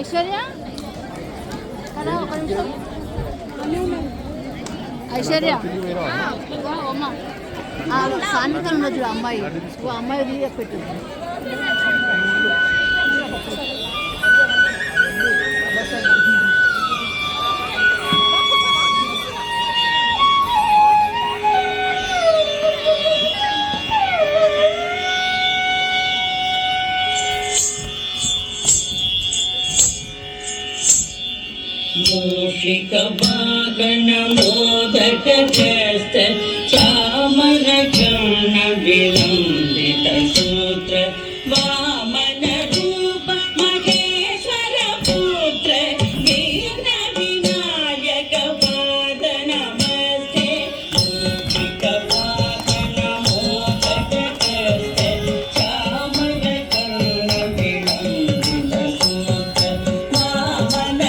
ఐశ్వర్య కదా ఒక నిమిషం ఐశ్వర్య అమ్మ సాయంత్రం ఉండదు అమ్మాయి అమ్మాయి పెట్టు మూషిక వాగన మోదక చేస్త చామర కర్ణ విలంబిత సూత్ర వామన రూప మహేశ్వర పుత్ర వీర వినాయక పాద నమస్తే మూషిక వాగన మోదక చేస్త చామర కర్ణ విలంబిత సూత్ర వామన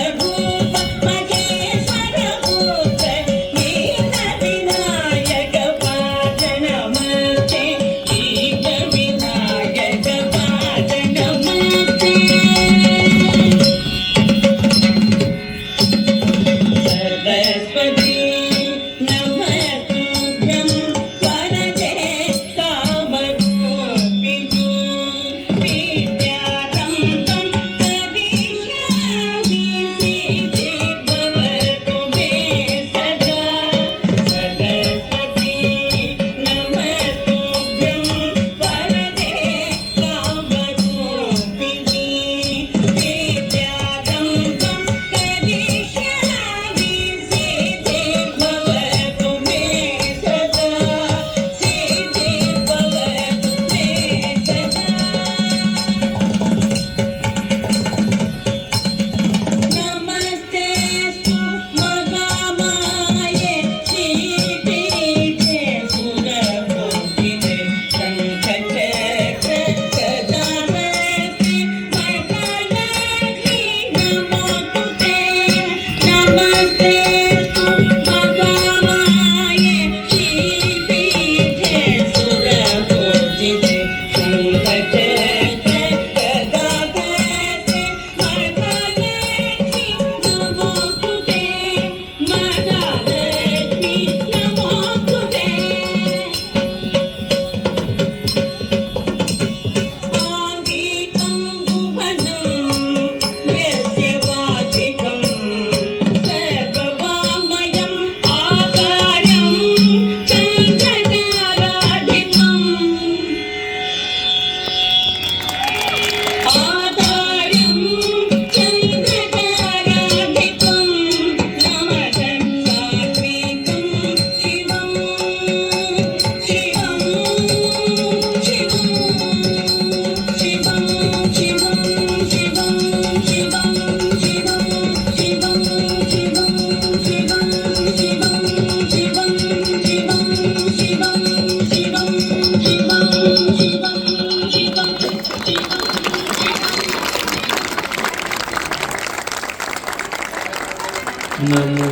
నమో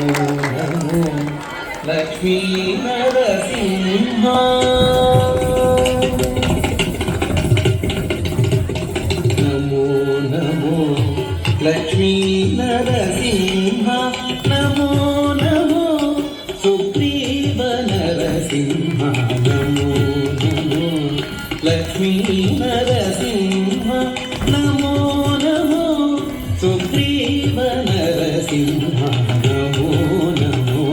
నమో లక్ష్మీ నరసింహ నమో నమో లక్ష్మీ నరసింహ నమో నమో సుగ్రీవ నరసింహ నమో నమో లక్ష్మీ నరసింహ నమో నమో సుగ్రీవ నరసింహ నమో నమో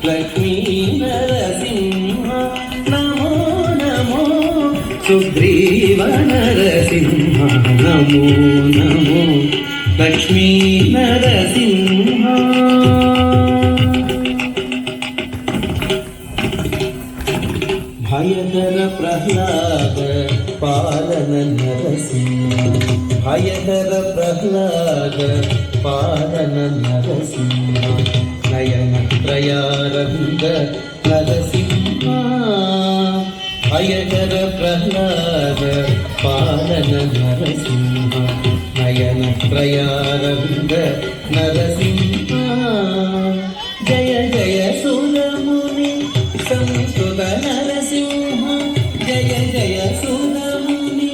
లక్ష్మీ నరసింహ నమో నమో సుగ్రీవ నరసింహ నమో నమో లక్ష్మీ నరసింహ భయకర ప్రహ్లాద పాలన నరసింహ భయకర ప్రహ్లాద పాలన నరసింహ నయన త్రయారంగ నరసింహ భయకర ప్రహ్లాద పాలన నరసింహ నయన త్రయారంగ నరసింహ జయ జయ సురముని సంస్కృత నరసింహ జయ జయ సురముని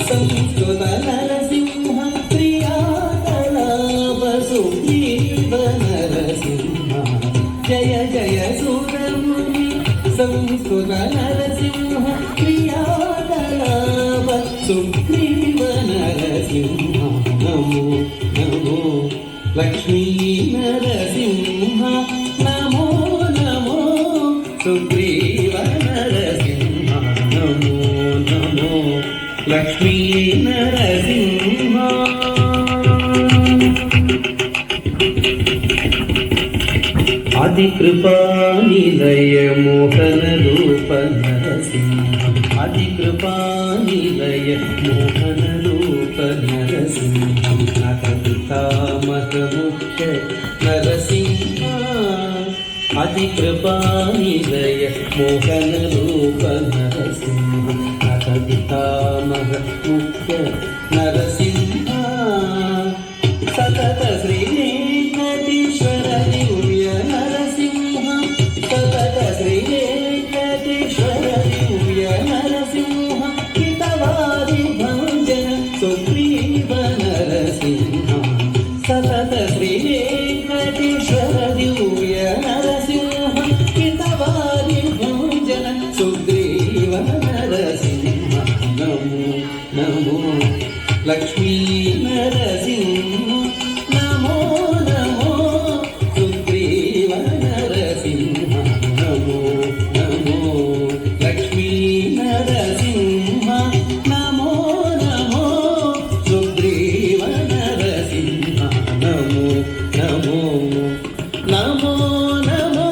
సంస్కృత నరసింహ ప్రియాకళ నమో నమో లక్ష్మీ నరసింహ నమో నమో సుగ్రీవ నరసింహ నమో నమో లక్ష్మీ నరసింహ ఆది కృపా నిలయ మోహన రూప నరసింహ ఆది కృపా నిలయ మోహన రూప నరసింహ నరపితామహ ముఖ్య నరసింహ ఆది కృపా నిలయ మోహన రూప నరసింహ నరపితామహ ముఖ్య నరసింహ సతత శ్రీ వెంకటేశ్వర దివ్య నరసింహ సతత శ్రీ వెంకటేశ్వర దివ్య నరసింహ హితవాది భంజన సుగ్రీవ నరసింహ సతత శ్రీ వెంకటేశ్వర దివ్య నరసింహ హితవాది భంజన సుగ్రీవ నరసింహ నమో నమో లక్ష్మీ నరసింహ నమో నమో సుగ్రీవ నరసింహ నమో నమో లక్ష్మీ నరసింహ నమో నమో సుగ్రీవ నరసింహ నమో నమో నమో నమో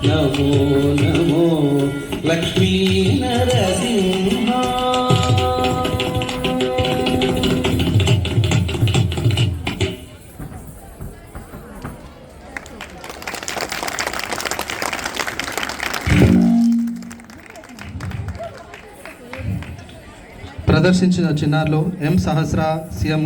నమో నమో లక్ష్మీ నరసింహ ప్రదర్శించిన చిన్నారులు ఎం సహస్ర, సిఎం